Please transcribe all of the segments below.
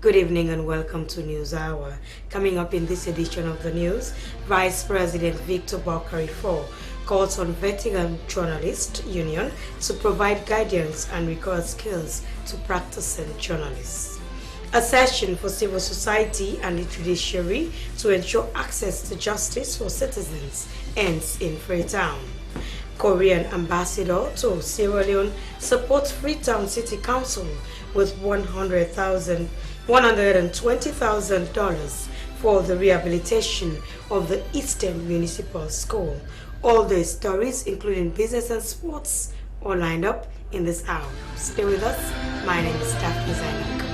Good evening and welcome to News Hour. Coming up in this edition of the news, Vice President Victor Bokari IV calls on veteran journalist union to provide guidance and record skills to practicing journalists. A session for civil society and the judiciary to ensure access to justice for citizens ends in Freetown. Korean ambassador to Sierra Leone supports Freetown City Council with $120,000 for the rehabilitation of the Eastern Municipal School. All the stories, including business and sports, are lined up in this hour. Stay with us. My name is Daphne Zainak.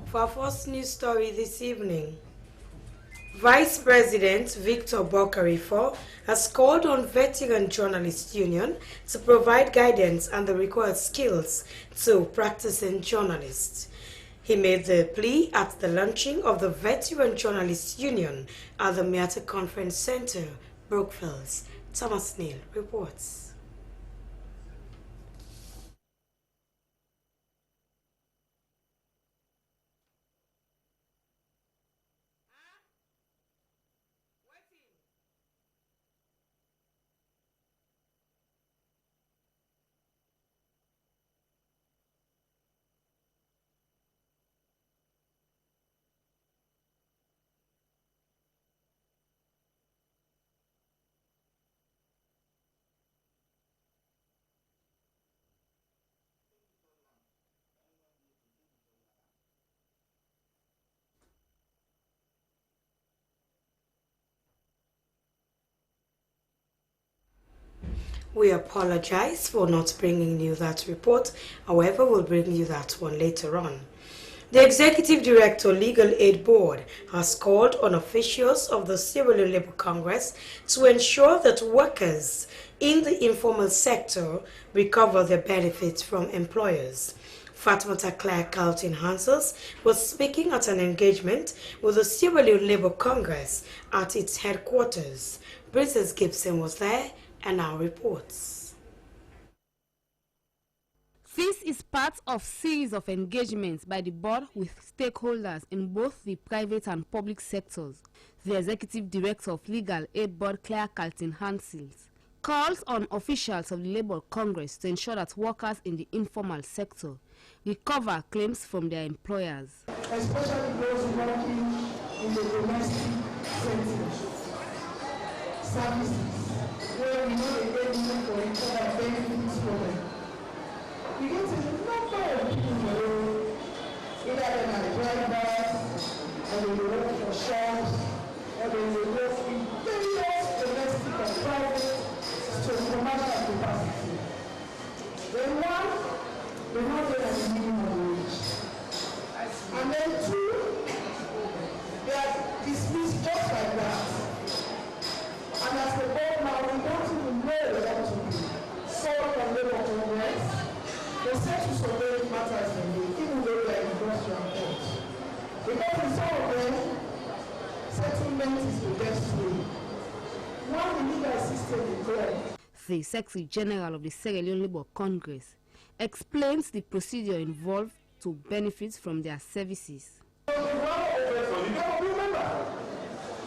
For our first news story this evening, Vice President Victor Bokari IV has called on Veteran Journalists Union to provide guidance and the required skills to practicing journalists. He made the plea at the launching of the Veteran Journalists Union at the Miata Conference Center, Brookfields. Thomas Neal reports. We apologize for not bringing you that report. However, we'll bring you that one later on. The Executive Director Legal Aid Board has called on officials of the Sierra Leone Labour Congress to ensure that workers in the informal sector recover their benefits from employers. Fatmata Claire Carlton Hansels was speaking at an engagement with the Sierra Leone Labour Congress at its headquarters. Bridges Gibson was there and now reports. This is part of series of engagements by the board with stakeholders in both the private and public sectors. The Executive Director of Legal Aid Board, Claire Carlton Hansels, calls on officials of the Labour Congress to ensure that workers in the informal sector recover claims from their employers. Especially those working in the domestic services, where we know the payment for important benefits for them. We get a number of people in the road, either they are drivers, or they work for shops, or they work in various domestic and private to commercial capacity. Then one, they not get a minimum wage. And then two, they are dismissed just like that. And as the board now, we don't even know what to do. So from Labour Congress, they said to survey matters in the even though they are industrial courts. Because in some of them, settlement is the best way. One, the legal system is correct. The Secretary General of the Sierra Leone Labour Congress explains the procedure involved to benefit from their services.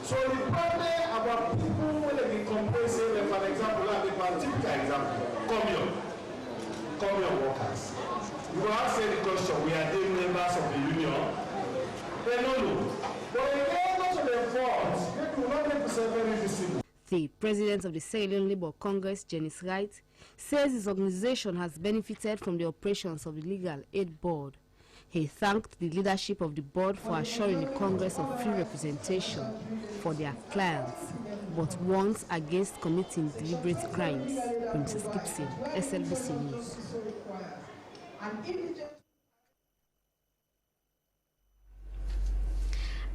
So the problem about people when they be complacent, for example, like a typical example, commune workers. You will ask the question, we are the members of the union. They don't know. But when they go to the front, they will not make themselves very visible. The president of the Sierra Leone Labour Congress, Janice Wright, says his organization has benefited from the operations of the Legal Aid Board. He thanked the leadership of the board for assuring the Congress of free representation for their clients, but warns against committing deliberate crimes. Princess Gibson, SLBC News.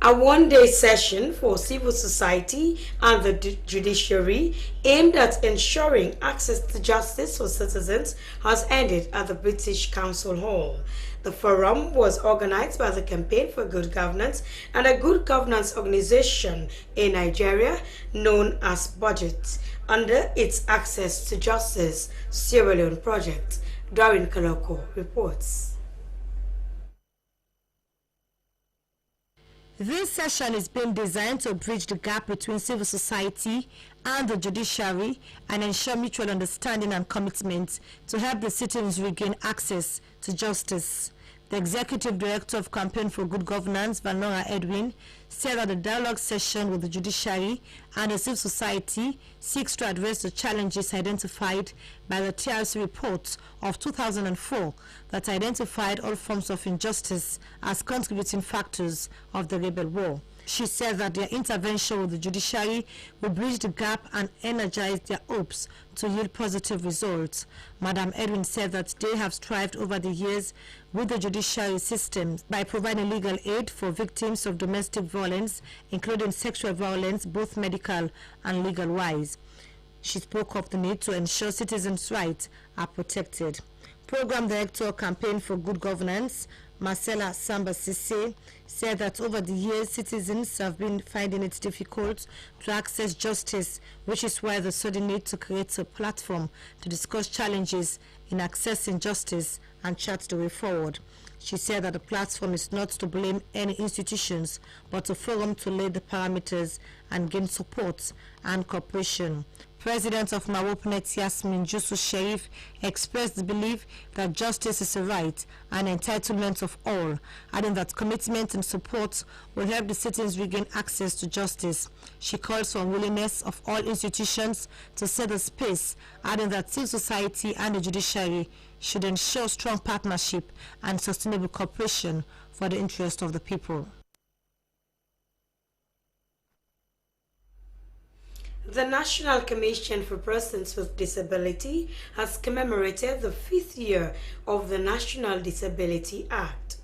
A one-day session for civil society and the judiciary aimed at ensuring access to justice for citizens has ended at the British Council Hall. The forum was organized by the Campaign for Good Governance and a good governance organization in Nigeria known as Budget under its Access to Justice Sierra Leone project. Darren Kaloko reports. This session is being designed to bridge the gap between civil society and the judiciary and ensure mutual understanding and commitment to help the citizens regain access to justice. The Executive Director of Campaign for Good Governance, Vanora Edwin, said that the dialogue session with the judiciary and the civil society seeks to address the challenges identified by the TRC report of 2004 that identified all forms of injustice as contributing factors of the rebel war. She said that their intervention with the judiciary will bridge the gap and energize their hopes to yield positive results. Madam Edwin said that they have strived over the years with the judiciary system by providing legal aid for victims of domestic violence, including sexual violence, both medical and legal-wise. She spoke of the need to ensure citizens' rights are protected. Program Director, Campaign for Good Governance, Marcella Samba Sisse, said that over the years, citizens have been finding it difficult to access justice, which is why the sudden need to create a platform to discuss challenges in accessing justice and chart the way forward. She said that the platform is not to blame any institutions, but a forum to lay the parameters and gain support and cooperation. President of Mawopnet Yasmin Jusu Sharif expressed the belief that justice is a right and entitlement of all, adding that commitment and support will help the citizens regain access to justice. She calls for willingness of all institutions to set the space, adding that civil society and the judiciary should ensure strong partnership and sustainable cooperation for the interest of the people. The National Commission for Persons with Disability has commemorated the 5th year of the National Disability Act.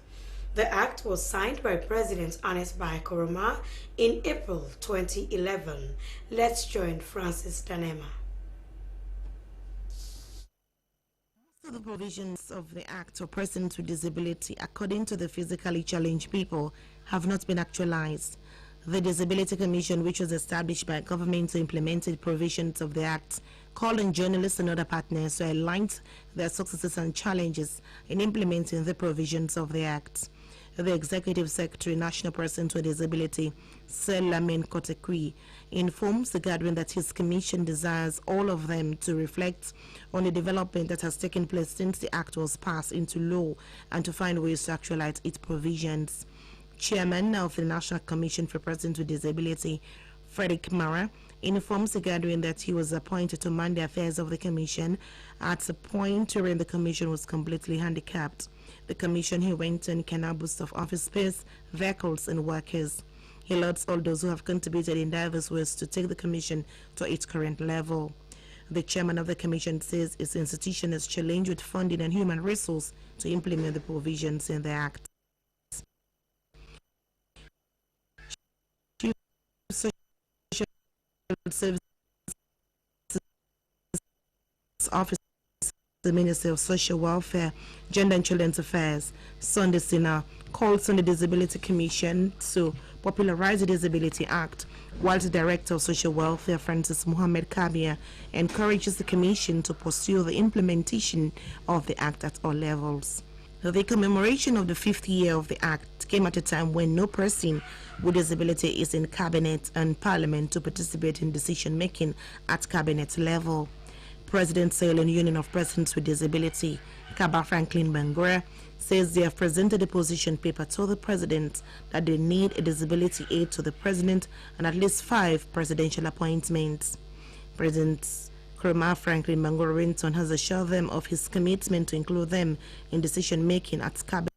The act was signed by President Ernest Bai Koroma in April 2011. Let's join Francis Danema. Most of the provisions of the Act for persons with disability, according to the physically challenged people, have not been actualized. The Disability Commission, which was established by government to implement the provisions of the Act, called on journalists and other partners to align their successes and challenges in implementing the provisions of the Act. The Executive Secretary, National Persons with Disability, Sir Lamin Kotekui, informs the gathering that his commission desires all of them to reflect on the development that has taken place since the Act was passed into law and to find ways to actualize its provisions. Chairman of the National Commission for Persons with Disability, Frederick Mara, informs the gathering that he was appointed to man the affairs of the Commission at a point wherein the Commission was completely handicapped. The Commission, he went on, can now boast of office space, vehicles, and workers. He lauds all those who have contributed in diverse ways to take the Commission to its current level. The chairman of the Commission says its institution is challenged with funding and human resource to implement the provisions in the Act. Services Office, the Ministry of Social Welfare, Gender and Children's Affairs, Sunday Sinha, calls on the Disability Commission to popularize the Disability Act, while the Director of Social Welfare, Francis Mohammed Kabia, encourages the Commission to pursue the implementation of the Act at all levels. The commemoration of the 5th year of the Act came at a time when no person with disability is in Cabinet and Parliament to participate in decision-making at Cabinet level. President Sierra Leone Union of Persons with Disability, Kaba Franklin Bangura, says they have presented a position paper to the President that they need a disability aid to the President and at least 5 presidential appointments. President Koroma Franklin Bangura Winton has assured them of his commitment to include them in decision-making at Cabinet.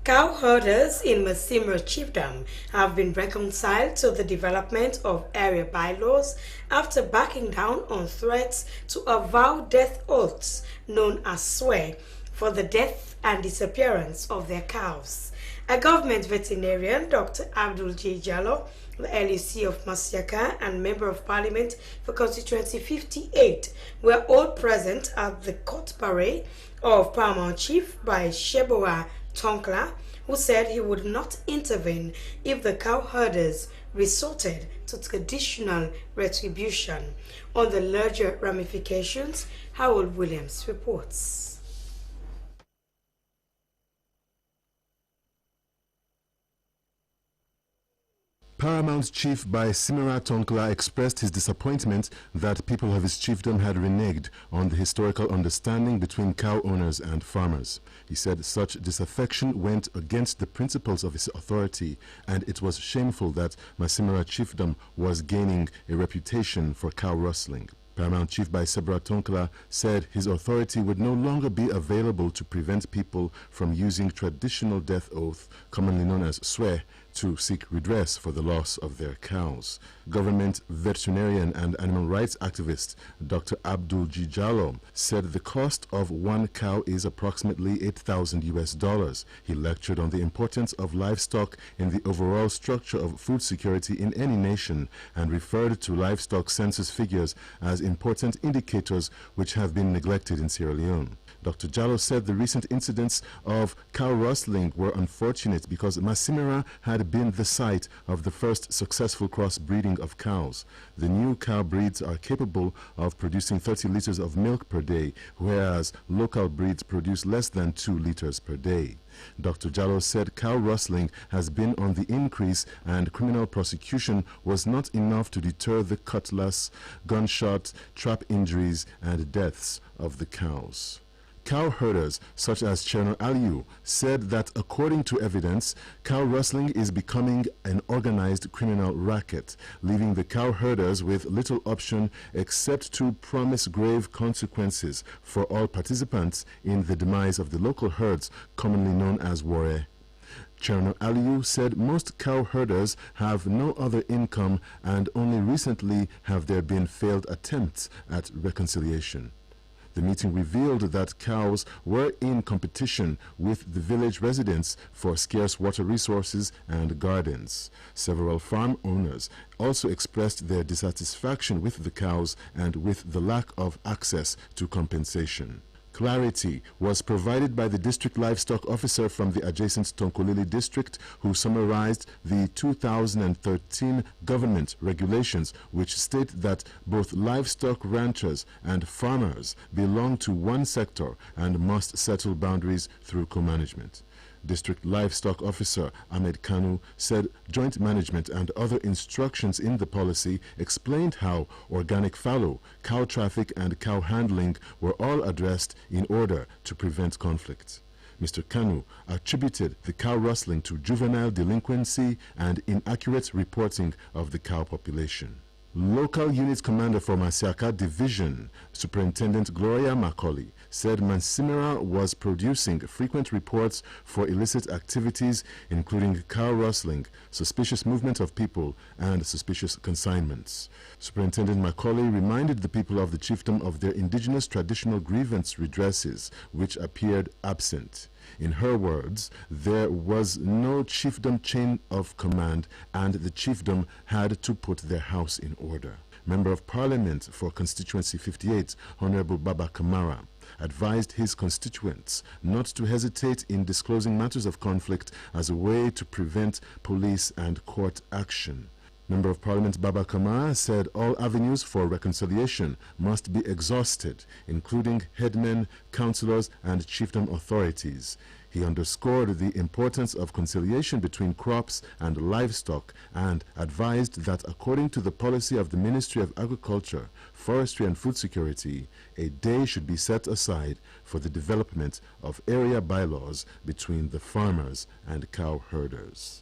Cow herders in Masimra Chiefdom have been reconciled to the development of area bylaws after backing down on threats to avow death oaths known as swear for the death and disappearance of their cows. A government veterinarian, Dr. Abdul J. Jallo, the LEC of Masiaka and Member of Parliament for Constituency 58, were all present at the court parade of Paramount Chief by Sheboa Tonkla, who said he would not intervene if the cow herders resorted to traditional retribution. On the larger ramifications, Harold Williams reports. Paramount Chief by Simira Tonkla expressed his disappointment that people of his chiefdom had reneged on the historical understanding between cow owners and farmers. He said such disaffection went against the principles of his authority, and it was shameful that Masimira chiefdom was gaining a reputation for cow rustling. Paramount Chief by Sebra Tonkla said his authority would no longer be available to prevent people from using traditional death oath, commonly known as swear, to seek redress for the loss of their cows. Government veterinarian and animal rights activist Dr. Abdul G. Jallo said the cost of one cow is approximately $8,000. He lectured on the importance of livestock in the overall structure of food security in any nation and referred to livestock census figures as important indicators which have been neglected in Sierra Leone. Dr. Jallo said the recent incidents of cow rustling were unfortunate because Masimira had been the site of the first successful crossbreeding of cows. The new cow breeds are capable of producing 30 liters of milk per day, whereas local breeds produce less than 2 liters per day. Dr. Jallo said cow rustling has been on the increase and criminal prosecution was not enough to deter the cutlass, gunshot, trap injuries and deaths of the cows. Cow herders such as Cherno Aliu said that according to evidence, cow rustling is becoming an organized criminal racket, leaving the cow herders with little option except to promise grave consequences for all participants in the demise of the local herds, commonly known as Wore. Cherno Aliu said most cow herders have no other income and only recently have there been failed attempts at reconciliation. The meeting revealed that cows were in competition with the village residents for scarce water resources and gardens. Several farm owners also expressed their dissatisfaction with the cows and with the lack of access to compensation. Clarity was provided by the district livestock officer from the adjacent Tonkolili district, who summarized the 2013 government regulations, which state that both livestock ranchers and farmers belong to one sector and must settle boundaries through co-management. District Livestock Officer Ahmed Kanu said joint management and other instructions in the policy explained how organic fallow, cow traffic and cow handling were all addressed in order to prevent conflict. Mr. Kanu attributed the cow rustling to juvenile delinquency and inaccurate reporting of the cow population. Local Unit Commander for Masiaka Division, Superintendent Gloria Macaulay, said Masimira was producing frequent reports for illicit activities, including cow rustling, suspicious movement of people, and suspicious consignments. Superintendent Macaulay reminded the people of the chiefdom of their indigenous traditional grievance redresses, which appeared absent. In her words, there was no chiefdom chain of command and the chiefdom had to put their house in order. Member of Parliament for Constituency 58, Honorable Baba Kamara, advised his constituents not to hesitate in disclosing matters of conflict as a way to prevent police and court action. Member of Parliament Baba Kamara said all avenues for reconciliation must be exhausted, including headmen, councillors and chiefdom authorities. He underscored the importance of conciliation between crops and livestock and advised that according to the policy of the Ministry of Agriculture, Forestry and Food Security, a day should be set aside for the development of area bylaws between the farmers and cow herders.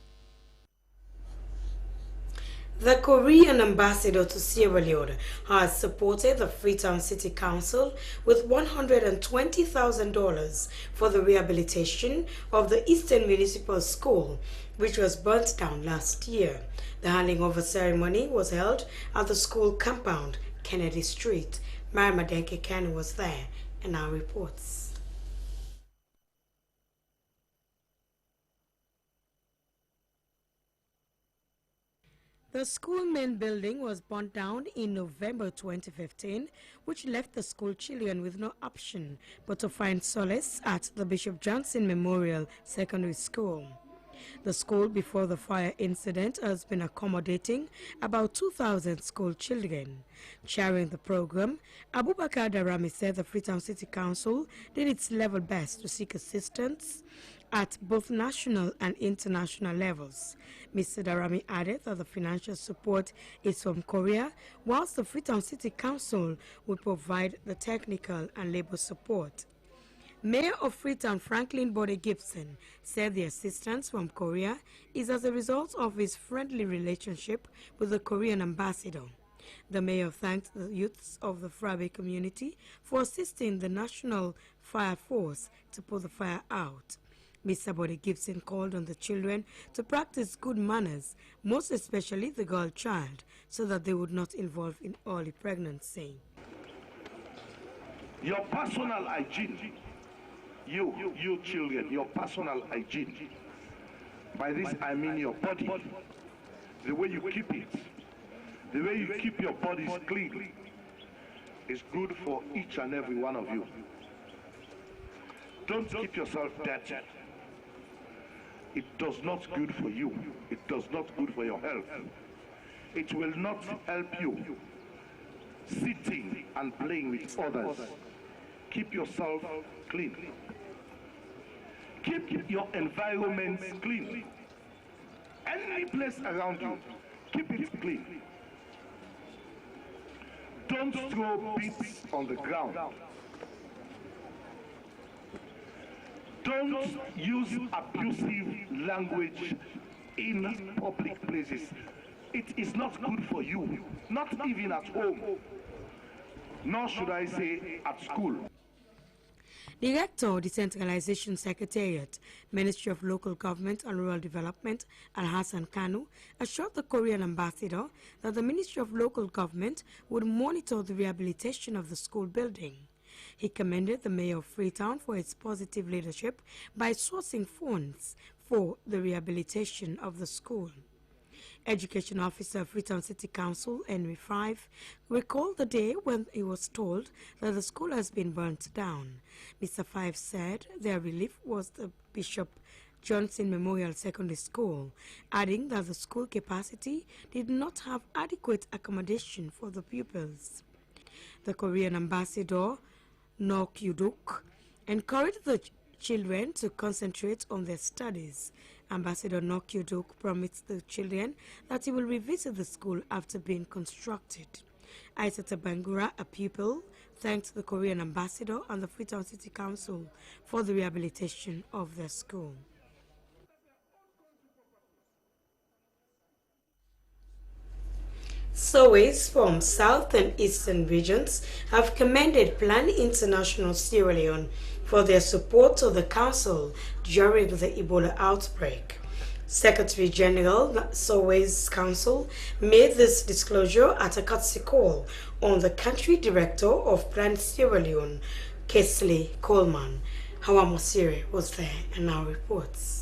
The Korean ambassador to Sierra Leone has supported the Freetown City Council with $120,000 for the rehabilitation of the Eastern Municipal School, which was burnt down last year. The handing over ceremony was held at the school compound, Kennedy Street. Marimadenke Kanu was there and now reports. The school main building was burnt down in November 2015, which left the school children with no option but to find solace at the Bishop Johnson Memorial Secondary School. The school before the fire incident has been accommodating about 2,000 school children. Chairing the program, Abubakar Darami said the Freetown City Council did its level best to seek assistance at both national and international levels. Mr. Darami added that the financial support is from Korea, whilst the Freetown City Council will provide the technical and labor support. Mayor of Freetown, Franklin Bode Gibson, said the assistance from Korea is as a result of his friendly relationship with the Korean ambassador. The mayor thanked the youths of the Frabe community for assisting the National Fire Force to put the fire out. Mr. Bode Gibson called on the children to practice good manners, most especially the girl child, so that they would not involve in early pregnancy. Your personal hygiene, you children, your personal hygiene. By this I mean your body, the way you keep it, the way you keep your bodies clean is good for each and every one of you. Don't keep yourself dirty. It does not good for you. It does not good for your health. It will not help you sitting and playing with others. Keep yourself clean. Keep your environment clean. Any place around you, keep it clean. Don't throw bits on the ground. Don't use abusive language in public places. It is not good for you, not even at home, nor should I say at school. Director, Decentralization Secretariat, Ministry of Local Government and Rural Development, Al-Hassan Kanu, assured the Korean ambassador that the Ministry of Local Government would monitor the rehabilitation of the school building. He commended the mayor of Freetown for its positive leadership by sourcing funds for the rehabilitation of the school. Education Officer of Freetown City Council, Henry Five, recalled the day when he was told that the school has been burnt down. Mr. Five said their relief was the Bishop Johnson Memorial Secondary School, adding that the school capacity did not have adequate accommodation for the pupils. The Korean ambassador, Noh Kyu-duk, encouraged the children to concentrate on their studies. Ambassador Noh Kyu-duk promised the children that he will revisit the school after being constructed. Aisata Bangura, a pupil, thanked the Korean ambassador and the Freetown City Council for the rehabilitation of their school. Surveys from South and Eastern regions have commended Plan International Sierra Leone for their support to the Council during the Ebola outbreak. Secretary General Surveys Council made this disclosure at a courtesy call on the country director of Plan Sierra Leone, Kesley Coleman. Hawa Mosiri was there and now reports.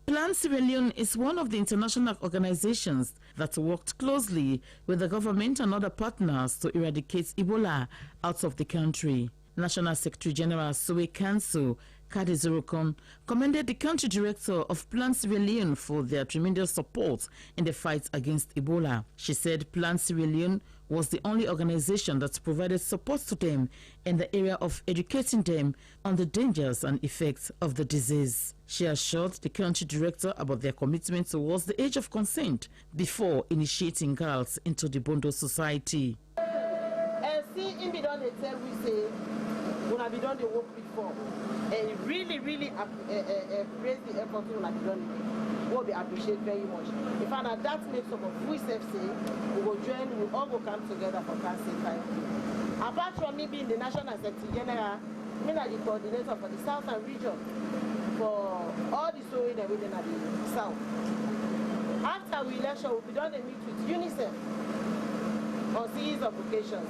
Plan Sierra Leone is one of the international organizations that worked closely with the government and other partners to eradicate Ebola out of the country. National Secretary General Sowe Kanso Kadizorokon commended the country director of Plan Sierra Leone for their tremendous support in the fight against Ebola. She said Plan Sierra Leone was the only organization that provided support to them in the area of educating them on the dangers and effects of the disease. She assured the country director about their commitment towards the age of consent before initiating girls into the Bondo society. Done the work before, and really praise the effort you have done. What we appreciate very much. In fact, that makes some of we say we will join, we all will come together for cancer time. Apart from me being the National Secretary General, I'm the coordinator for the Southern region for all the sewing and within the south. After we election, we done a meet with UNICEF on series of occasions.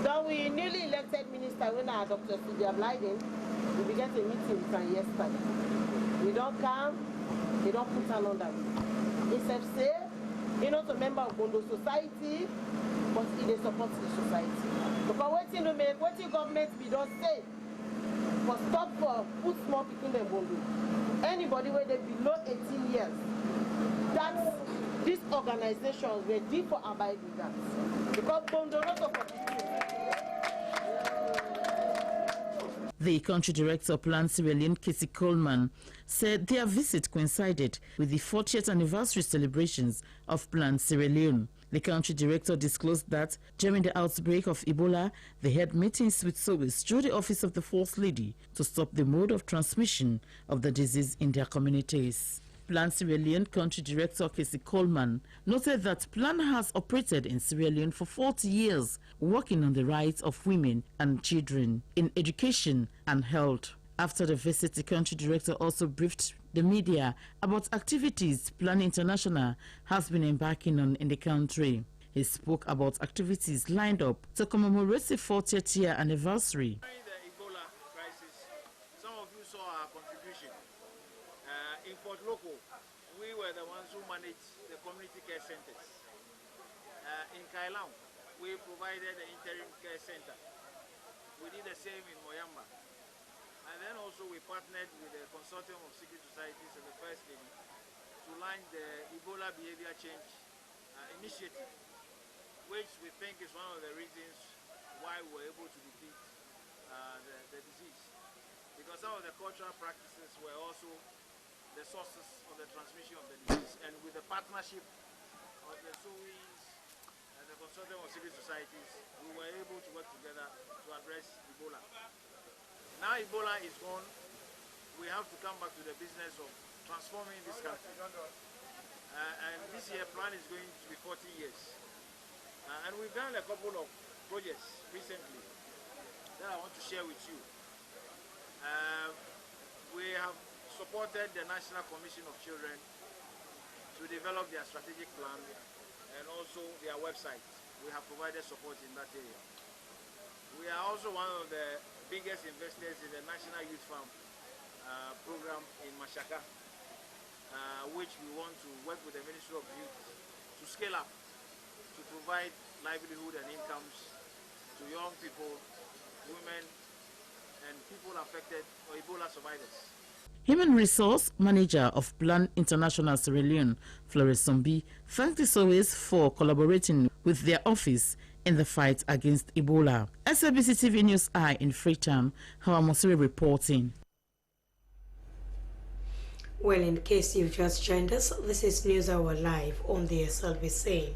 Then we newly elected minister, when our Dr. Sylvia Blyden, we began a meeting with her yesterday. We don't come, they don't put her on that. Instead say, you know, to member of Bondo society, but they support the society. Because what the government we don't say, for stop for put small people in Bondo. Anybody where they below 18 years, that's these organizations were deep for abide with that. Because Bondo not for people. The country director of Plan Sierra Leone, Casey Coleman, said their visit coincided with the 40th anniversary celebrations of Plan Sierra Leone. The country director disclosed that during the outbreak of Ebola, they had meetings with SOWIS through the office of the First Lady to stop the mode of transmission of the disease in their communities. Plan Sierra Leone country director Casey Coleman noted that Plan has operated in Sierra Leone for 40 years, working on the rights of women and children in education and health. After the visit, the country director also briefed the media about activities Plan International has been embarking on in the country. He spoke about activities lined up to commemorate the 40th year anniversary. During the Ebola crisis, some of you saw our contribution. In Port Loko, we were the ones who managed the community care centers. In Kailang, we provided the interim care center. We did the same in Moyamba. And then also we partnered with the Consortium of Secret Societies and the First Lady to launch the Ebola Behavior Change Initiative, which we think is one of the reasons why we were able to defeat the disease. Because some of the cultural practices were also the sources of the transmission of the disease, and with the partnership of the SOWIS and the Consortium of Secret Societies, we were able to work together to address Ebola. Now Ebola is gone, we have to come back to the business of transforming this country. And this year Plan is going to be 40 years. And we've done a couple of projects recently that I want to share with you. We have supported the National Commission of Children to develop their strategic plan and also their website. We have provided support in that area. We are also one of the biggest investors in the National Youth Farm program in Mashaka, which we want to work with the Ministry of Youth to scale up, to provide livelihood and incomes to young people, women, and people affected or Ebola survivors. Human Resource Manager of Plan International Sierra Leone, Flores Sombi, thanked the SOWIS for collaborating with their office in the fight against Ebola. SABC TV News Eye in Freetown, Hawa Mosiri reporting. Well, in case you've just joined us, this is News Hour Live on the SLBC.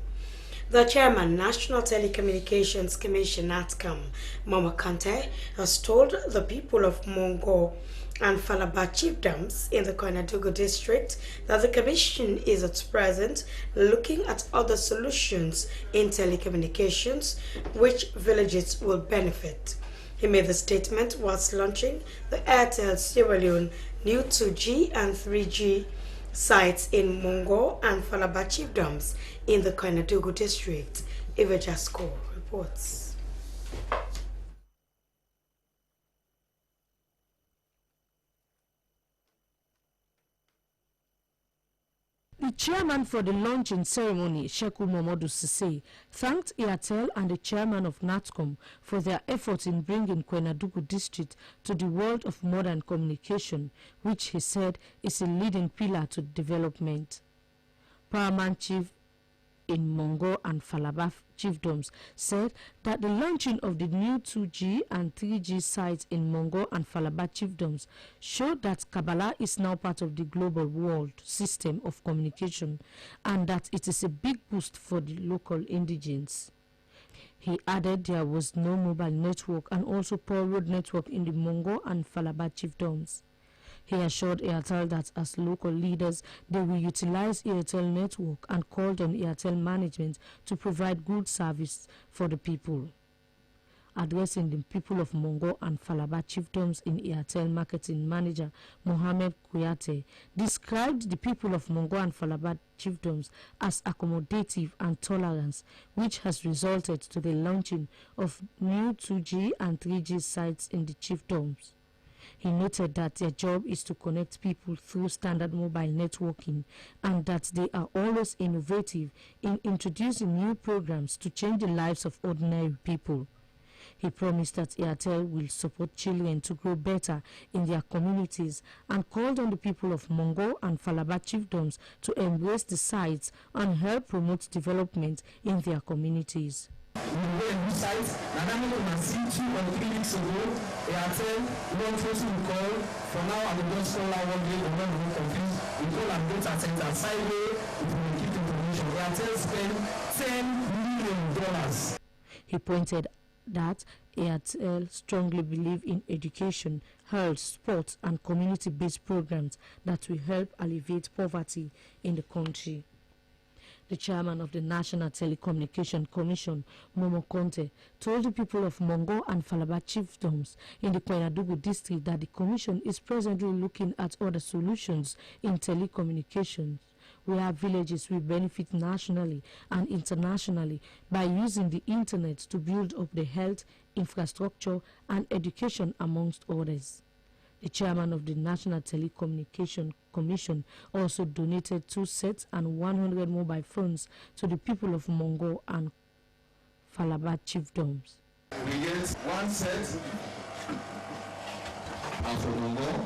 The Chairman, National Telecommunications Commission, NATCOM, Mama Kante, has told the people of Mongo and Falaba chiefdoms in the Koinadugu district that the Commission is at present looking at other solutions in telecommunications which villages will benefit. He made the statement whilst launching the Airtel Sierra Leone new 2G and 3G sites in Mongo and Falaba chiefdoms in the Koinadugu district. Eva Jasko reports. The chairman for the launching ceremony, Sheku Momodu Sise, thanked Airtel and the chairman of NATCOM for their efforts in bringing Koinadugu district to the world of modern communication, which he said is a leading pillar to development. Paramount Chief in Mongo and Falaba chiefdoms said that the launching of the new 2G and 3G sites in Mongo and Falaba chiefdoms showed that Kabbalah is now part of the global world system of communication and that it is a big boost for the local indigenes. He added there was no mobile network and also poor road network in the Mongo and Falaba chiefdoms. He assured Airtel that as local leaders, they will utilize Airtel network and called on Airtel management to provide good service for the people. Addressing the people of Mongo and Falaba chiefdoms in Airtel marketing manager Mohamed Kuyate described the people of Mongo and Falaba chiefdoms as accommodative and tolerant, which has resulted to the launching of new 2G and 3G sites in the chiefdoms. He noted that their job is to connect people through standard mobile networking and that they are always innovative in introducing new programs to change the lives of ordinary people. He promised that Airtel will support children to grow better in their communities and called on the people of Mongo and Falaba chiefdoms to embrace the sites and help promote development in their communities. We were in new sites, and I'm going to see 2 or 3 weeks ago, Airtel launched what we call, for now, I'm going to call out one day, I'm not going confused, we call our data center sideway, we will keep information. Airtel spent $10 million. He pointed that Airtel strongly believe in education, health, sports, and community-based programs that will help alleviate poverty in the country. The chairman of the National Telecommunication Commission, Momo Conte, told the people of Mongo and Falaba chiefdoms in the Koinadugu district that the commission is presently looking at other solutions in telecommunications, where villages will benefit nationally and internationally by using the internet to build up the health, infrastructure, and education, amongst others. The chairman of the National Telecommunication Commission also donated 2 sets and 100 mobile phones to the people of Mongo and Falaba chiefdoms. We get 1 set and for Mongo.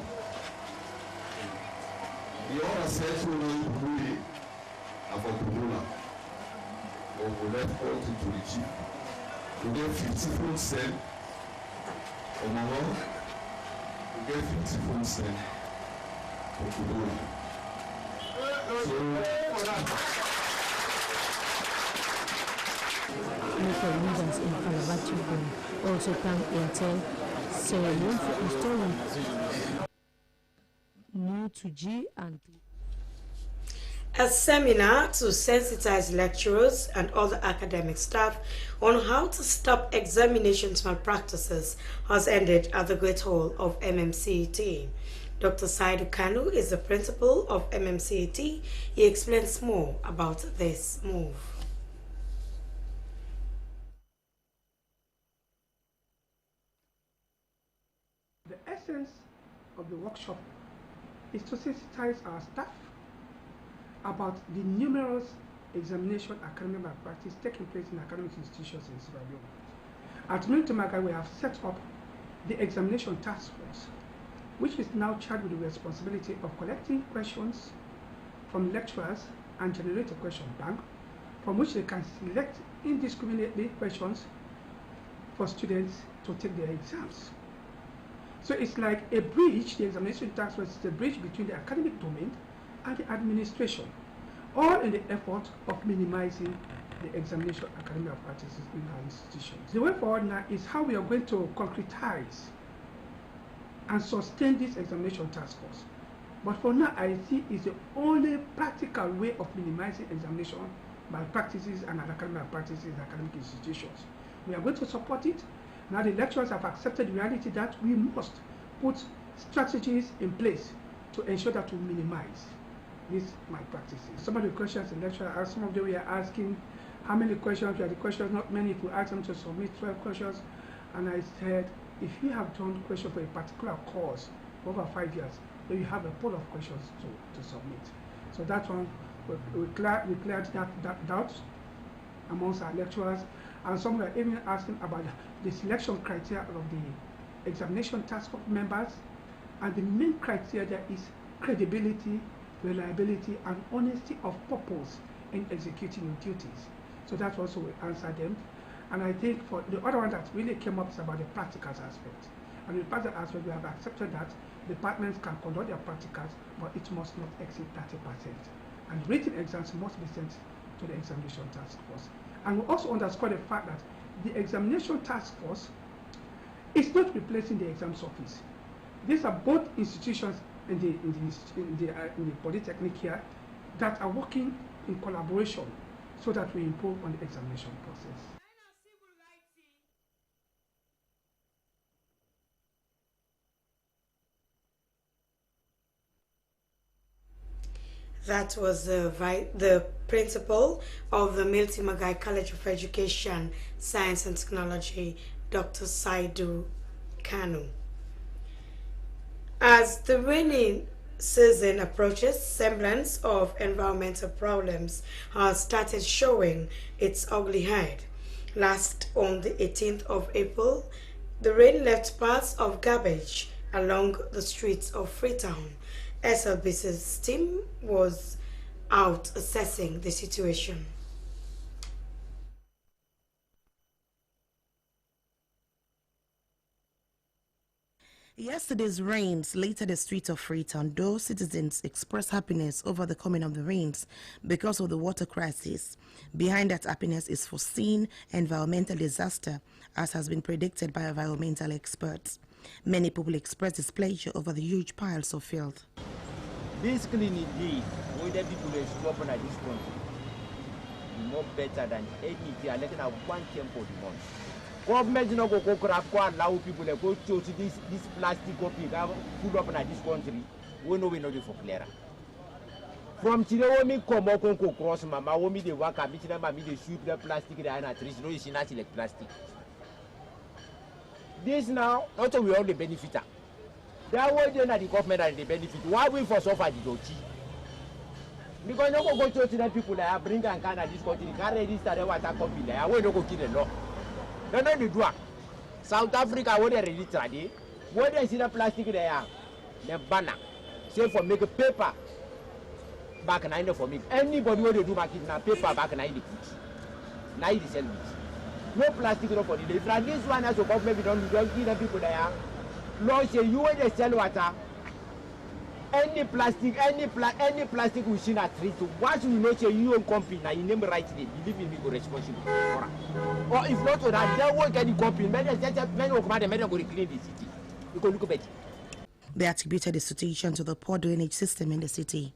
The other set will go to Buli and for Kubula. But we left all to the chief. We get 50 phone set for Mongo. We get 50 phone set for Kubula. Local leaders in Falaba chiefdom also thanked Airtel Sierra Leone for installing new 2G and 3G. A seminar to sensitize lecturers and other academic staff on how to stop examinations malpractices has ended at the Great Hall of MMCET. Dr. Saidu Kanu is the principal of MMCET. He explains more about this move. The essence of the workshop is to sensitize our staff about the numerous examination academic malpractice taking place in academic institutions in Sierra Leone. At Mintomaga, we have set up the examination task force, which is now charged with the responsibility of collecting questions from lecturers and generate a question bank from which they can select indiscriminately questions for students to take their exams. So it's like a bridge. The examination task force is a bridge between the academic domain and the administration, all in the effort of minimizing the examination academic practices in our institutions. The way forward now is how we are going to concretize and sustain this examination task force. But for now, I see it's the only practical way of minimizing examination malpractices and academic malpractices in academic institutions. We are going to support it. Now the lecturers have accepted the reality that we must put strategies in place to ensure that we minimize these malpractices. Some of the questions the lecturer asked, some of them we are asking, how many questions? We are the questions, not many. If we ask them to submit 12 questions, and I said, if you have done questions for a particular course for over 5 years, then you have a pool of questions to submit. So that one, we cleared that doubt amongst our lecturers, and some were even asking about the selection criteria of the examination task force members, and the main criteria is credibility, reliability, and honesty of purpose in executing your duties. So that also will answer them. And I think for the other one that really came up is about the practicals aspect. And in the practical aspect, we have accepted that departments can conduct their practicals, but it must not exceed 30%. And written exams must be sent to the examination task force. And we also underscore the fact that the examination task force is not replacing the exams office. These are both institutions in the Polytechnic here that are working in collaboration so that we improve on the examination process. That was the principal of the Milty Magai College of Education, Science and Technology, Dr. Saidu Kanu. As the rainy season approaches, semblance of environmental problems has started showing its ugly head. Last on the 18th of April, the rain left parts of garbage along the streets of Freetown. SLBC's team was out assessing the situation. Yesterday's rains littered the streets of Freetown, though citizens expressed happiness over the coming of the rains because of the water crisis. Behind that happiness is foreseen environmental disaster, as has been predicted by environmental experts. Many people expressed displeasure over the huge piles of filth. This cleaning day, when the people are stopping at this country, is more better than anything. I'm looking at 1 camp for the month. Government no go allow people to go to this plastic copy full up in this country. We know we know for clearer. From today, we come up cross mama, we the work, we the sweep the plastic there and trees. No, it's not like plastic. This now, not we all the benefit. That way, then the government and the benefit. Why we for suffer the doti? Because no go to the people that bring and can at this country, can register the water copy there. We don't go kill the law. No, no, the do. South Africa, what they register there, what they see the plastic there, the banner, say for make a paper back in 90 for me. Anybody what they do back in a paper back in 90 put. 90 sell it. No plastic no for the day. From this one as a government, we don't give the people there. Law say you when they sell water, any plastic we see at street. Once we know say you own company, now you name rightly, believe in me go responsible. Or if not so that they won't get the company, men will come out and men go clean the city. You go look at it. They attributed the situation to the poor drainage system in the city.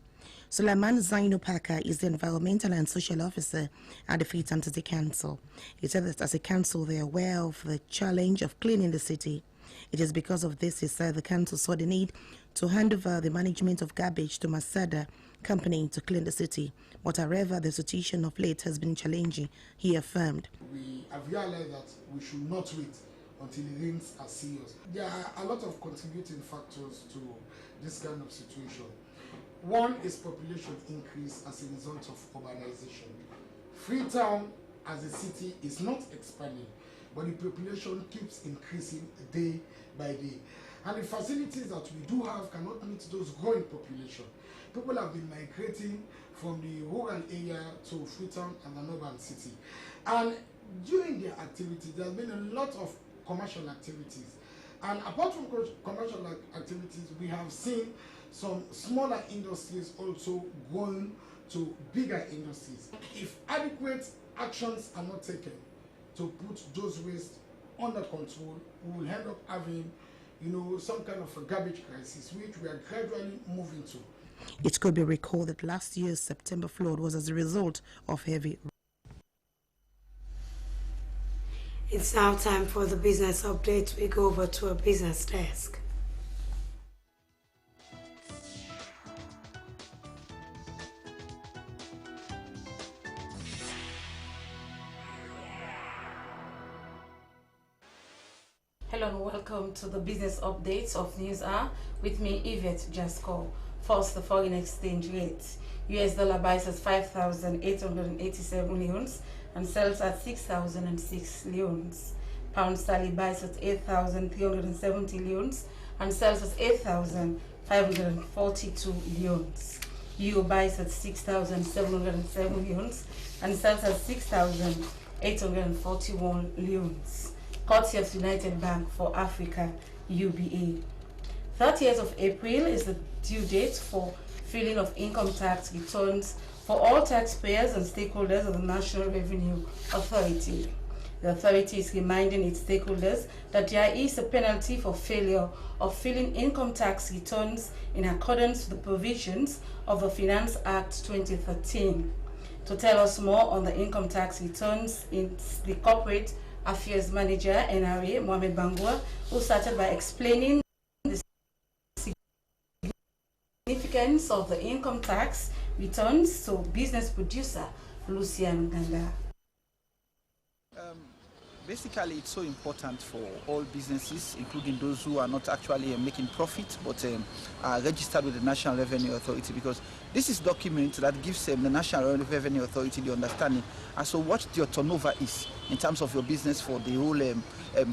Suleiman Zainu Parker is the Environmental and Social Officer at the Freetown City Council. He said that as a council, they are aware of the challenge of cleaning the city. It is because of this, he said, the council saw the need to hand over the management of garbage to Masada company to clean the city. But however, the situation of late has been challenging, he affirmed. We have realized that we should not wait until the rains are serious. There are a lot of contributing factors to this kind of situation. One is population increase as a result of urbanization. Freetown as a city is not expanding, but the population keeps increasing day by day. And the facilities that we do have cannot meet those growing population. People have been migrating from the rural area to Freetown and an urban city. And during their activities, there has been a lot of commercial activities. And apart from commercial activities, we have seen some smaller industries also going to bigger industries. If adequate actions are not taken to put those wastes under control, we will end up having, some kind of a garbage crisis, which we are gradually moving to. It could be recalled that last year's September flood was as a result of heavy. It's now time for the business update. We go over to a business desk. Hello and welcome to the business updates of News Hour with me, Yvette Jasco. First, the foreign exchange rate. US dollar buys at 5,887 leones and sells at 6,006 leones. Pound sterling buys at 8,370 leones and sells at 8,542 leones. Euro buys at 6,707 leones and sells at 6,841 leones. Courtesy of United Bank for Africa, UBA. 30th of April is the due date for filing of income tax returns for all taxpayers and stakeholders of the National Revenue Authority. The authority is reminding its stakeholders that there is a penalty for failure of filing income tax returns in accordance with the provisions of the Finance Act 2013. To tell us more on the income tax returns, it's the Corporate Affairs Manager, NRA, Mohamed Bangua, who started by explaining the significance of the income tax returns to business producer Lucian Ganga. Basically, it's so important for all businesses, including those who are not actually making profit, but are registered with the National Revenue Authority, because this is document that gives the National Revenue Authority the understanding as to what your turnover is in terms of your business for the whole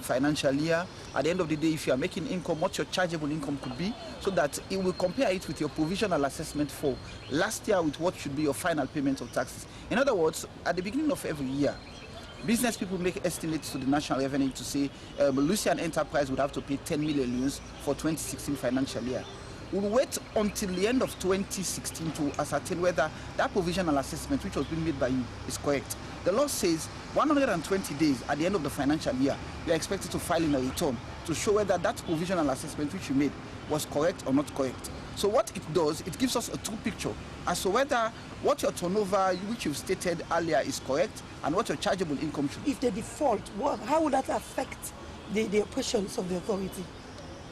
financial year. At the end of the day, if you are making income, what your chargeable income could be, so that it will compare it with your provisional assessment for last year with what should be your final payment of taxes. In other words, at the beginning of every year, business people make estimates to the National Revenue to say Lucian Enterprise would have to pay 10 million for 2016 financial year. We'll wait until the end of 2016 to ascertain whether that provisional assessment which was being made by you is correct. The law says 120 days at the end of the financial year, you are expected to file in a return to show whether that provisional assessment which you made was correct or not correct. So what it does, it gives us a true picture as to whether what your turnover, which you've stated earlier, is correct and what your chargeable income should be. If they default, how would that affect the operations of the authority?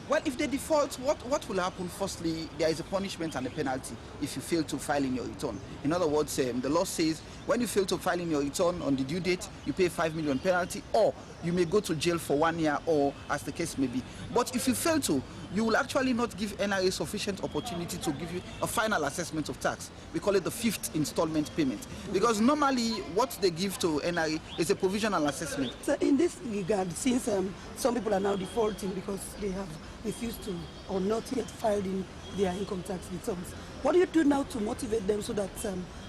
Well, if they default, what will happen? Firstly, there is a punishment and a penalty if you fail to file in your return. In other words, the law says when you fail to file in your return on the due date, you pay 5 million penalty, or you may go to jail for 1 year, or as the case may be. But if you fail to, you will actually not give NRA sufficient opportunity to give you a final assessment of tax. We call it the 5th installment payment. Because normally what they give to NRA is a provisional assessment. So in this regard, since some people are now defaulting because they have refused to or not yet filed in their income tax returns, what do you do now to motivate them so that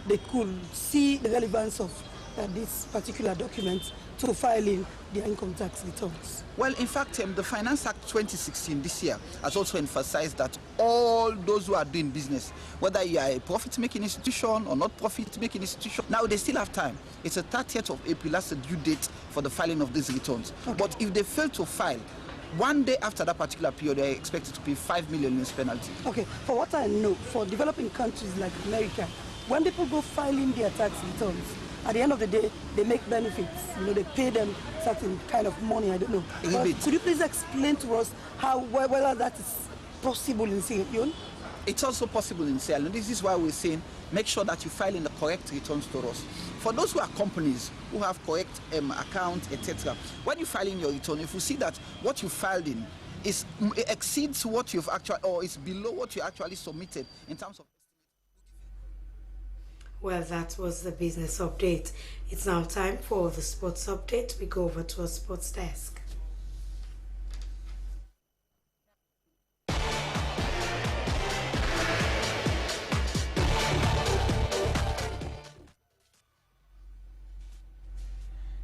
they could see the relevance of this particular document to file in their income tax returns? Well, in fact, the Finance Act 2016 this year has also emphasized that all those who are doing business, whether you are a profit-making institution or not profit-making institution, now they still have time. It's the 30th of April, that's the due date for the filing of these returns. Okay. But if they fail to file, 1 day after that particular period, they are expected to pay 5 million in penalty. Okay, for what I know, for developing countries like America, when people go filing their tax returns, at the end of the day, they make benefits. They pay them certain kind of money. I don't know. Could you please explain to us whether that is possible in Sierra Leone? It's also possible in Sierra Leone. This is why we're saying make sure that you file in the correct returns to us. For those who are companies who have correct accounts, etc., when you file in your return, if you see that what you filed in exceeds what you've actually, or is below what you actually submitted in terms of. Well, that was the business update. It's now time for the sports update. We go over to our sports desk.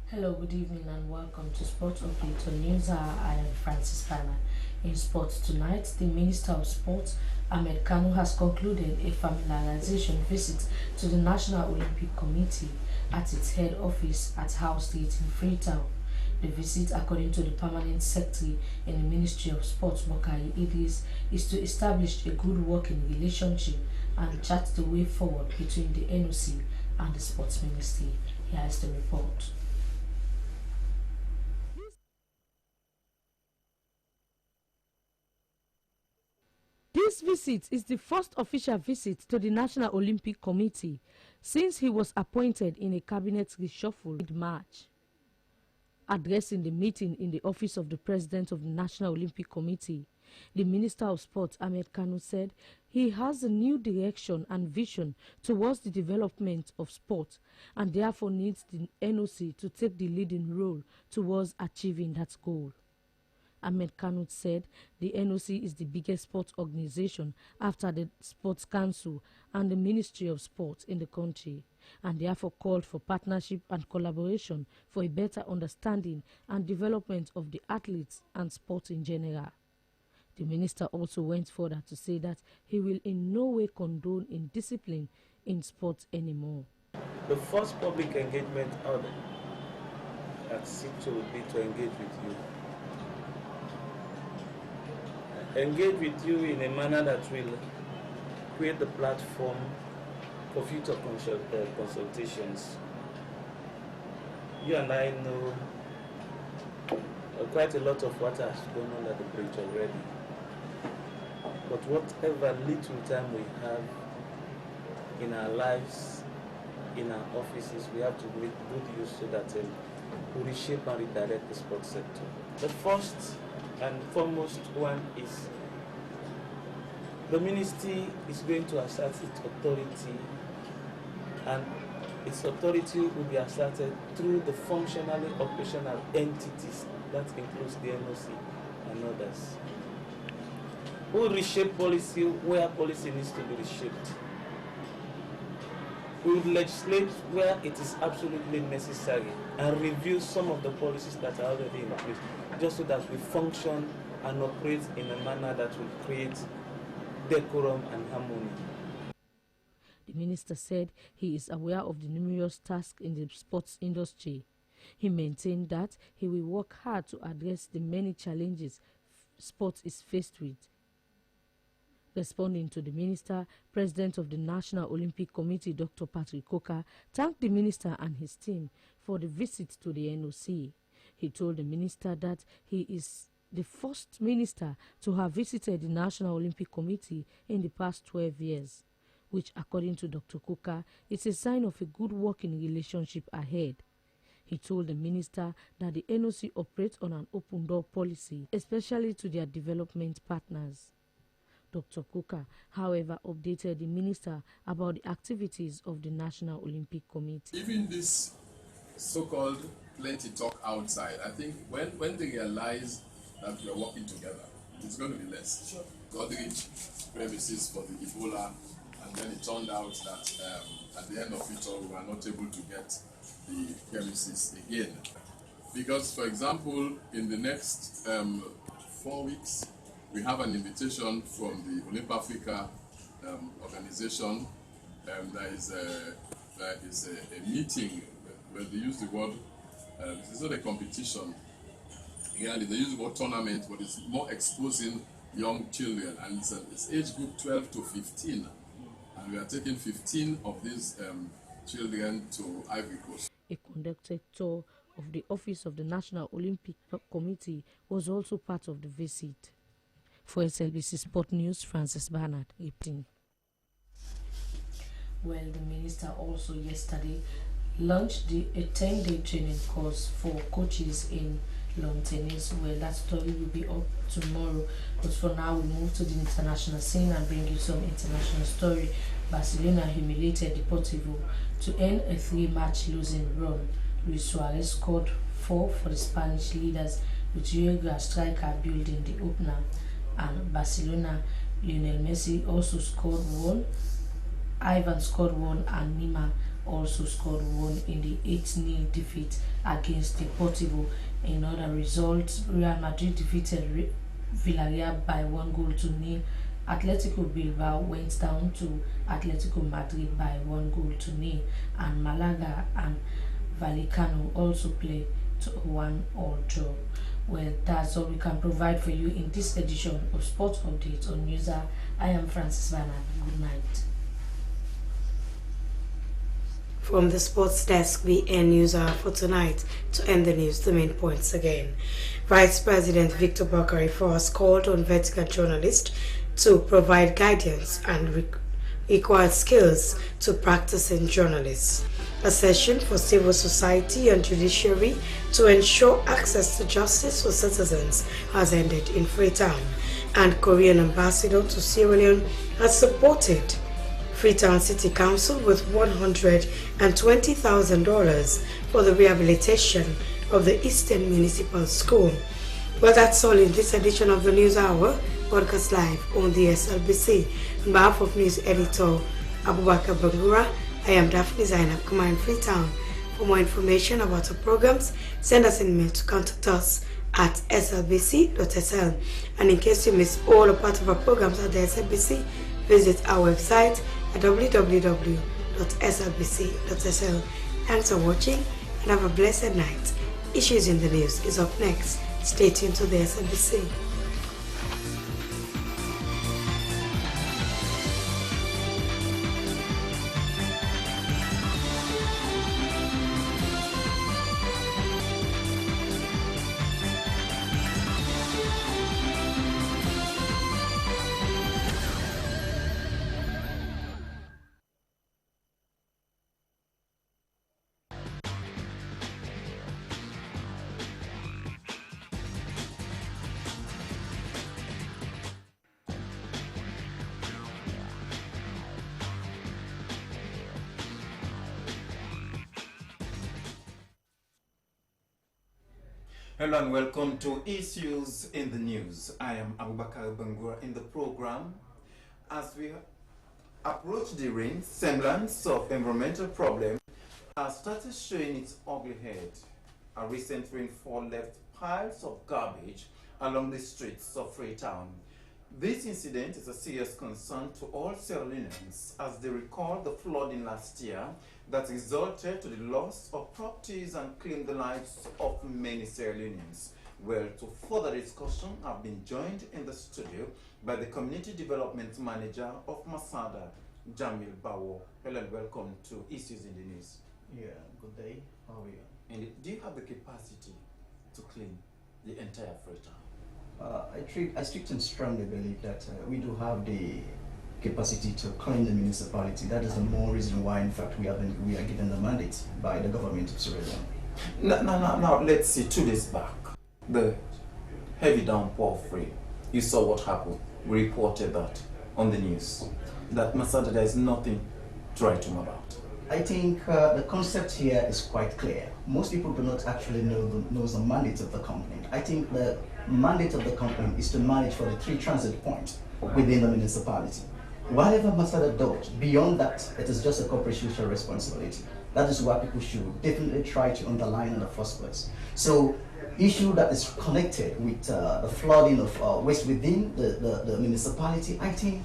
Hello, good evening and welcome to Sports Update on News Hour. I am Francis Banner. In sports tonight, the Minister of Sports, Ahmed Kanu, has concluded a familiarization visit to the National Olympic Committee at its head office at House Street in Freetown. The visit, according to the Permanent Secretary in the Ministry of Sports, Bokai Idris, is to establish a good working relationship and chart the way forward between the NOC and the Sports Ministry. Here is the report. This visit is the first official visit to the National Olympic Committee since he was appointed in a cabinet reshuffle in March. Addressing the meeting in the office of the President of the National Olympic Committee, the Minister of Sports, Ahmed Kanu, said he has a new direction and vision towards the development of sport and therefore needs the NOC to take the leading role towards achieving that goal. Ahmed Kanu said the NOC is the biggest sports organization after the Sports Council and the Ministry of Sport in the country, and therefore called for partnership and collaboration for a better understanding and development of the athletes and sport in general. The minister also went further to say that he will in no way condone indiscipline in sports anymore. The first public engagement order at SITO would be to engage with you. Engage with you in a manner that will create the platform for future consultations. You and I know quite a lot of water has gone under the bridge already. But whatever little time we have, in our lives, in our offices, we have to make good use so that we reshape and redirect the sports sector. The first and foremost one is the ministry is going to assert its authority, and its authority will be asserted through the functionally operational entities that includes the NOC and others. We will reshape policy where policy needs to be reshaped. We will legislate where it is absolutely necessary and review some of the policies that are already in place, just so that we function and operate in a manner that will create decorum and harmony. The minister said he is aware of the numerous tasks in the sports industry. He maintained that he will work hard to address the many challenges sports is faced with. Responding to the minister, President of the National Olympic Committee, Dr. Patrick Coker, thanked the minister and his team for the visit to the NOC. He told the minister that he is the first minister to have visited the National Olympic Committee in the past 12 years, which, according to Dr. Coker, is a sign of a good working relationship ahead. He told the minister that the NOC operates on an open-door policy, especially to their development partners. Dr. Coker, however, updated the minister about the activities of the National Olympic Committee. Even this so-called plenty talk outside, I think when they realize that we are working together, it's going to be less. Sure. Godrich premises for the Ebola, and then it turned out that at the end of it all, we were not able to get the premises again. Because, for example, in the next 4 weeks, we have an invitation from the Olymp Africa organization. There is a meeting where they use the word, it's not a competition, really, they use the word tournament, but it's more exposing young children, and it's age group 12 to 15. And we are taking 15 of these children to Ivory Coast. A conducted tour of the office of the National Olympic Committee was also part of the visit. For SLBC Sport News, Francis Bernard reporting. Well, the minister also yesterday launched a 10-day training course for coaches in lawn tennis. Well, that story will be up tomorrow. But for now, we move to the international scene and bring you some international story. Barcelona humiliated Deportivo to end a 3-match losing run. Luis Suarez scored 4 for the Spanish leaders, with Uruguay striker building the opener. And Barcelona, Lionel Messi also scored 1, Ivan scored 1, and Neymar also scored 1 in the 8-0 defeat against Deportivo. In other results, Real Madrid defeated Villarreal by 1-0. Atletico Bilbao went down to Atletico Madrid by 1-0, and Malaga and Vallecano also played to 1-1 draw. Well, that's all we can provide for you in this edition of Sports Update on Newser. I am Francis Bernard. Good night. From the sports desk, we end news hour for tonight. To end the news, the main points again. Vice President Victor Bakary has called on veteran journalists to provide guidance and required skills to practice in journalists. A session for civil society and judiciary to ensure access to justice for citizens has ended in Freetown, and Korean ambassador to Sierra Leone has supported Freetown City Council with $120,000 for the rehabilitation of the Eastern Municipal School. Well, that's all in this edition of the News Hour, broadcast live on the SLBC. On behalf of News Editor Abubakar Bangura, I am Daphne Zainab, Command Freetown. For more information about our programs, send us an email to contact us at slbc.sl. And in case you miss all or part of our programs at the SLBC, visit our website at www.slbc.sl. Thanks for watching and have a blessed night. Issues in the News is up next. Stay tuned to the SLBC. Hello and welcome to Issues in the News. I am Abubakar Bangura in the program. As we approach the rain, semblance of environmental problem has started showing its ugly head. A recent rainfall left piles of garbage along the streets of Freetown. This incident is a serious concern to all Sierra Leoneans as they recall the flooding last year that resulted to the loss of properties and claimed the lives of many Sierra Leoneans. Well, to further discussion, I've been joined in the studio by the Community Development Manager of Masada, Jamil Bawo. Hello and welcome to Issues in the News. Yeah, good day. How are you? And do you have the capacity to clean the entire Freetown? I strictly and strongly believe that we do have the capacity to clean the municipality. That is the more reason why, in fact, we are given the mandate by the government of Sierra Leone. Now, let's see, 2 days back, the heavy downpour of rain. You saw what happened. We reported that on the news. That Masada, there is nothing to write home about. I think the concept here is quite clear. Most people do not actually know the mandate of the company. I think the mandate of the company is to manage for the 3 transit points within the municipality. Whatever Masada does, beyond that, it is just a corporate social responsibility. That is what people should definitely try to underline in the first place. So, issue that is connected with the flooding of waste within the municipality, I think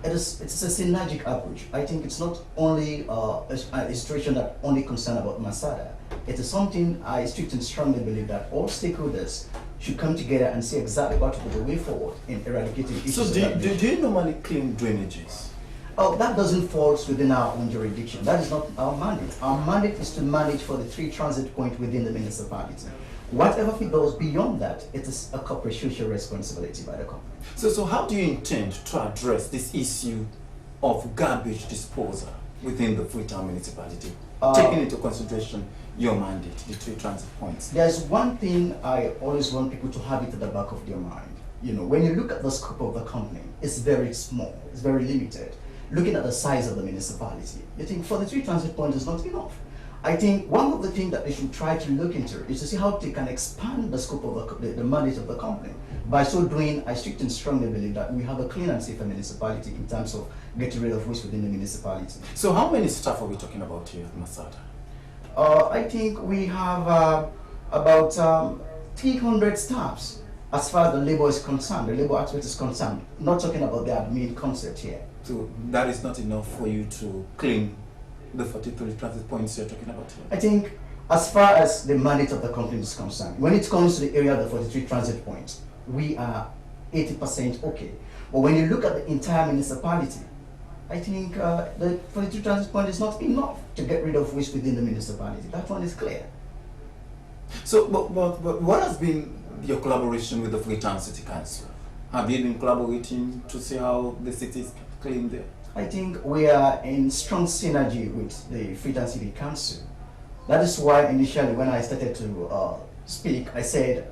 it's a synergic approach. I think it's not only a situation that only concern about Masada. It is something I strictly and strongly believe that all stakeholders should come together and see exactly what to be the way forward in eradicating issues. So do you normally clean drainages? Oh, that doesn't fall within our own jurisdiction. That is not our mandate. Our mandate is to manage for the 3 transit points within the municipality. Whatever it goes beyond that, it is a corporate social responsibility by the company. So how do you intend to address this issue of garbage disposal within the Freetown municipality, taking into consideration your mandate, the 3 transit points? There's one thing I always want people to have it at the back of their mind. You know, when you look at the scope of the company, it's very small, it's very limited. Looking at the size of the municipality, you think for the 3 transit points is not enough. I think one of the things that they should try to look into is to see how they can expand the scope of the mandate of the company. By so doing, I strictly and strongly believe that we have a clean and safer municipality in terms of getting rid of waste within the municipality. So how many staff are we talking about here at Masada? I think we have about 300 staffs as far as the labor is concerned, the labor aspect is concerned. Not talking about the admin concept here. So that is not enough for you to clean the 43 transit points you're talking about here? I think as far as the mandate of the company is concerned, when it comes to the area of the 43 transit points, we are 80% okay. But when you look at the entire municipality, I think the 43 transit point is not enough to get rid of waste within the municipality. That one is clear. So, but what has been your collaboration with the Freetown City Council? Have you been collaborating to see how the city is clean there? I think we are in strong synergy with the Freetown City Council. That is why initially when I started to speak, I said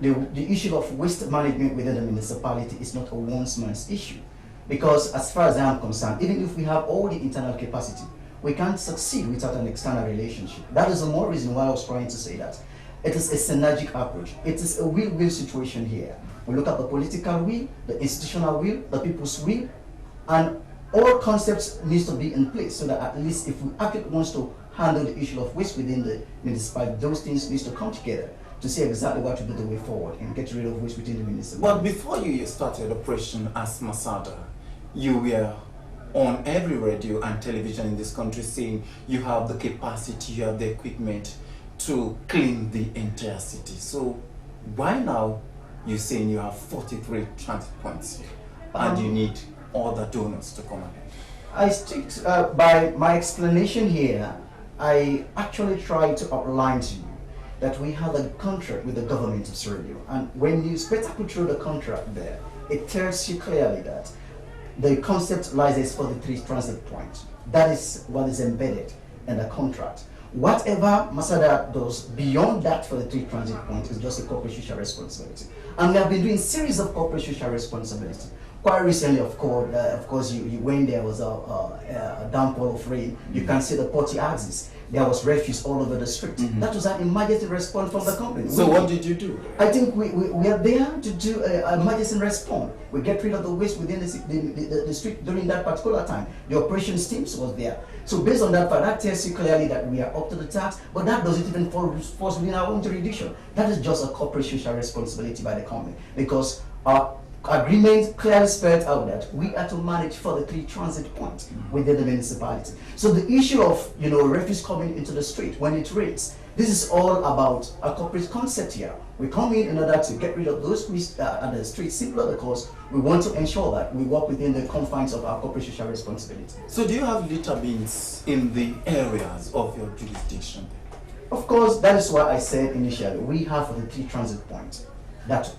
the issue of waste management within the municipality is not a one-man's issue. Because as far as I am concerned, even if we have all the internal capacity, we can't succeed without an external relationship. That is the more reason why I was trying to say that. It is a synergic approach. It is a will-will situation here. We look at the political will, the institutional will, the people's will, and all concepts needs to be in place so that at least if we actually want to handle the issue of waste within the municipality, those things needs to come together to see exactly what will be the way forward and get rid of waste within the municipality. But before you started operation as Masada, you were on every radio and television in this country saying you have the capacity, you have the equipment to clean the entire city. So why now you're saying you have 43 transit points here and you need other donors to come ahead? I stick by my explanation here, I actually try to outline to you that we have a contract with the government of Sierra Leone, and when you spectacle through the contract there, it tells you clearly that the concept lies for the 3 transit points. That is what is embedded in the contract. Whatever Masada does beyond that for the 3 transit points is just a corporate social responsibility. And we have been doing series of corporate social responsibility. Quite recently, of course, when there was a downpour of rain, you can see the 40 axis. there was refuse all over the street. That was an emergency response from the company. So what did you do? I think we are there to do an emergency response. We get rid of the waste within the street during that particular time. The operations teams was there. So based on that fact, that tells you clearly that we are up to the task, but that doesn't even fall within our own jurisdiction. That is just a corporate social responsibility by the company, because our agreement clearly spelled out that we are to manage 43 transit points within the municipality. So the issue of refuse coming into the street when it rains, this is all about a corporate concept here. We come in order to get rid of those at the street simpler, because we want to ensure that we work within the confines of our corporate social responsibility. So do you have litter bins in the areas of your jurisdiction? Of course, that is why I said initially we have the 3 transit points that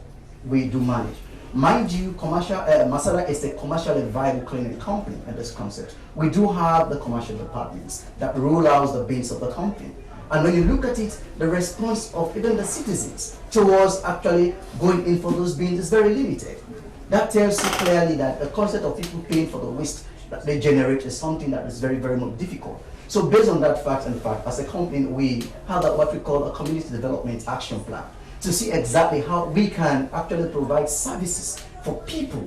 we do manage. Mind you, Masada is a commercially viable cleaning company in this concept. We do have the commercial departments that roll out the bins of the company. And when you look at it, the response of even the citizens towards actually going in for those bins is very limited. That tells you clearly that the concept of people paying for the waste that they generate is something that is very, very much difficult. So based on that fact, as a company, we have what we call a community development action plan to see exactly how we can actually provide services for people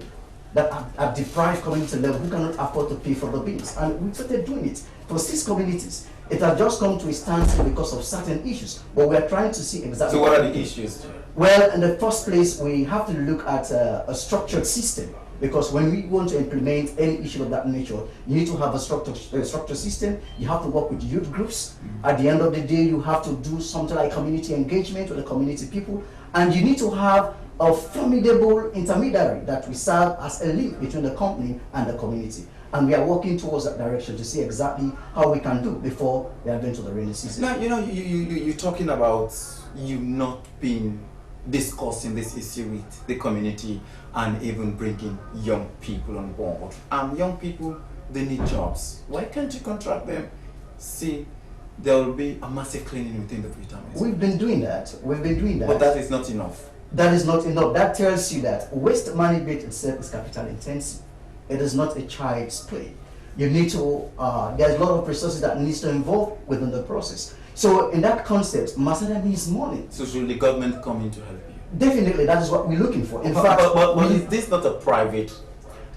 that are deprived community level who cannot afford to pay for the bills. And we started doing it for 6 communities. It has just come to a standstill because of certain issues, but we are trying to see exactly. So what are the issues? Well, in the first place, we have to look at a structured system, because when we want to implement any issue of that nature, you need to have a structured system. You have to work with youth groups. At the end of the day, you have to do something like community engagement with the community people, and you need to have a formidable intermediary that will serve as a link between the company and the community. And we are working towards that direction to see exactly how we can do before we are going to the rainy season. Now, you're talking about you not being discussing this issue with the community and even bringing young people on board. Young people, they need jobs. Why can't you contract them? See, there will be a massive cleaning within the Freetown. We've been doing that. We've been doing that. But that is not enough. That is not enough. That tells you that waste management itself is capital intensive. It is not a child's play. You need to, there's a lot of resources that needs to involve within the process. So in that concept, Masada needs money. So should the government come in to help you? Definitely, that is what we're looking for. In fact, but is this not a private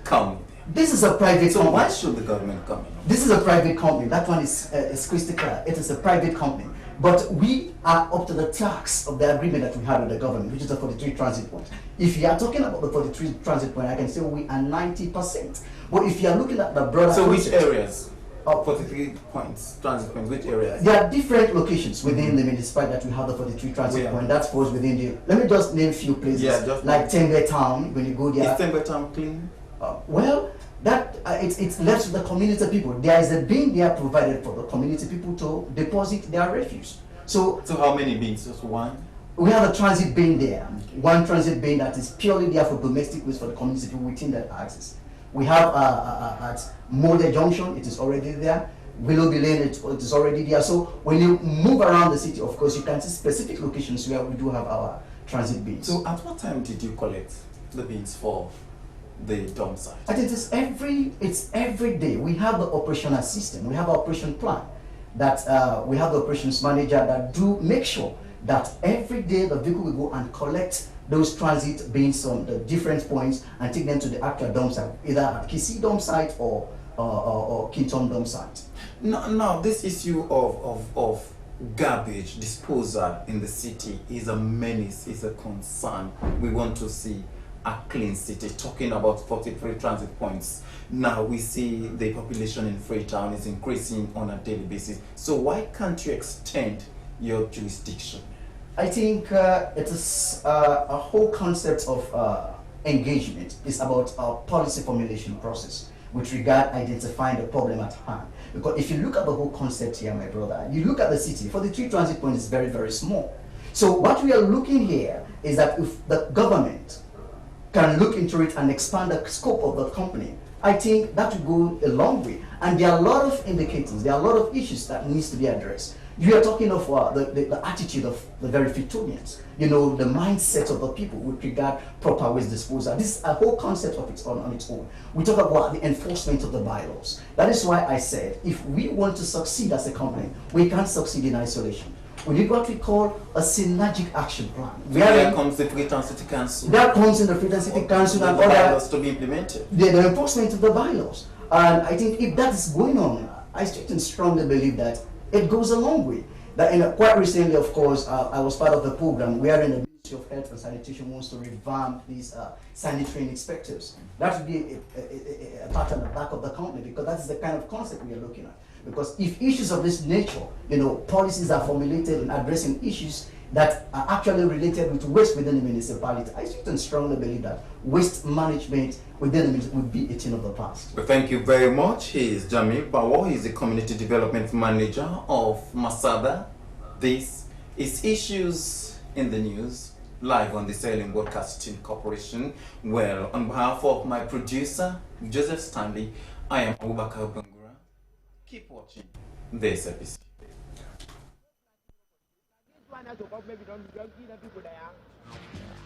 company? This is a private company. So why should the government come in? This is a private company. That one is crystal clear. It is a private company. But we are up to the tax of the agreement that we have with the government, which is the 43 transit points. If you are talking about the 43 transit point, I can say we are 90%. But if you are looking at the broader So concept, which areas? 43 points, transit points, which areas? There are different locations within the municipality that we have the 43 transit point. That falls within the, let me just name a few places, like Tembe Town, when you go there. Is Tembe Town clean? Well, that it's left to the community people. There is a bin there provided for the community people to deposit their refuse. So how many bins? Just one? We have a transit bin there. One transit bin that is purely there for domestic waste for the community people within that access. We have at Molde Junction, it is already there. Willoughby Lane, it is already there. So when you move around the city, of course, you can see specific locations where we do have our transit bins. So at what time did you collect the bins for the dump site? I think it's every day. We have the operational system. We have an operation plan that we have the operations manager that do make sure that every day the vehicle will go and collect those transit bins on the different points and take them to the actual dump site, either at Kisi dump site or Kinton dump site. Now, this issue of garbage disposal in the city is a menace, is a concern. We want to see a clean city, talking about 43 transit points. Now we see the population in Freetown is increasing on a daily basis. So why can't you extend your jurisdiction? I think it is a whole concept of engagement. It's about a policy formulation process with regard identifying the problem at hand. Because if you look at the whole concept here, my brother, you look at the city, 43 transit points is very, very small. So what we are looking here is that if the government can look into it and expand the scope of the company, I think that will go a long way. And there are a lot of indicators, there are a lot of issues that needs to be addressed. You are talking of the attitude of the very Fitonians, the mindset of the people with regard proper waste disposal. This is a whole concept of its on its own. We talk about the enforcement of the bylaws. That is why I said, if we want to succeed as a company, we can't succeed in isolation. We need what we call a synergic action plan. There comes the Freetown City Council. That comes in the Freetown City Council and the other bylaws to be implemented. The enforcement of the bylaws. And I think if that is going on, I still strongly believe that it goes a long way. That quite recently, of course, I was part of the program wherein the Ministry of Health and Sanitation wants to revamp these sanitary inspectors. That would be a part on the back of the company, because that is the kind of concept we are looking at. Because if issues of this nature, policies are formulated in addressing issues that are actually related with waste within the municipality, I still strongly believe that waste management within the municipality would be a thing of the past. Well, thank you very much. He is Jamil Bawo. He is the Community Development Manager of Masada. This is Issues in the News, live on the Salem Broadcasting Corporation. Well, on behalf of my producer, Joseph Stanley, I am Abubakar Bangura. Keep watching this episode. Maybe don't give the people there.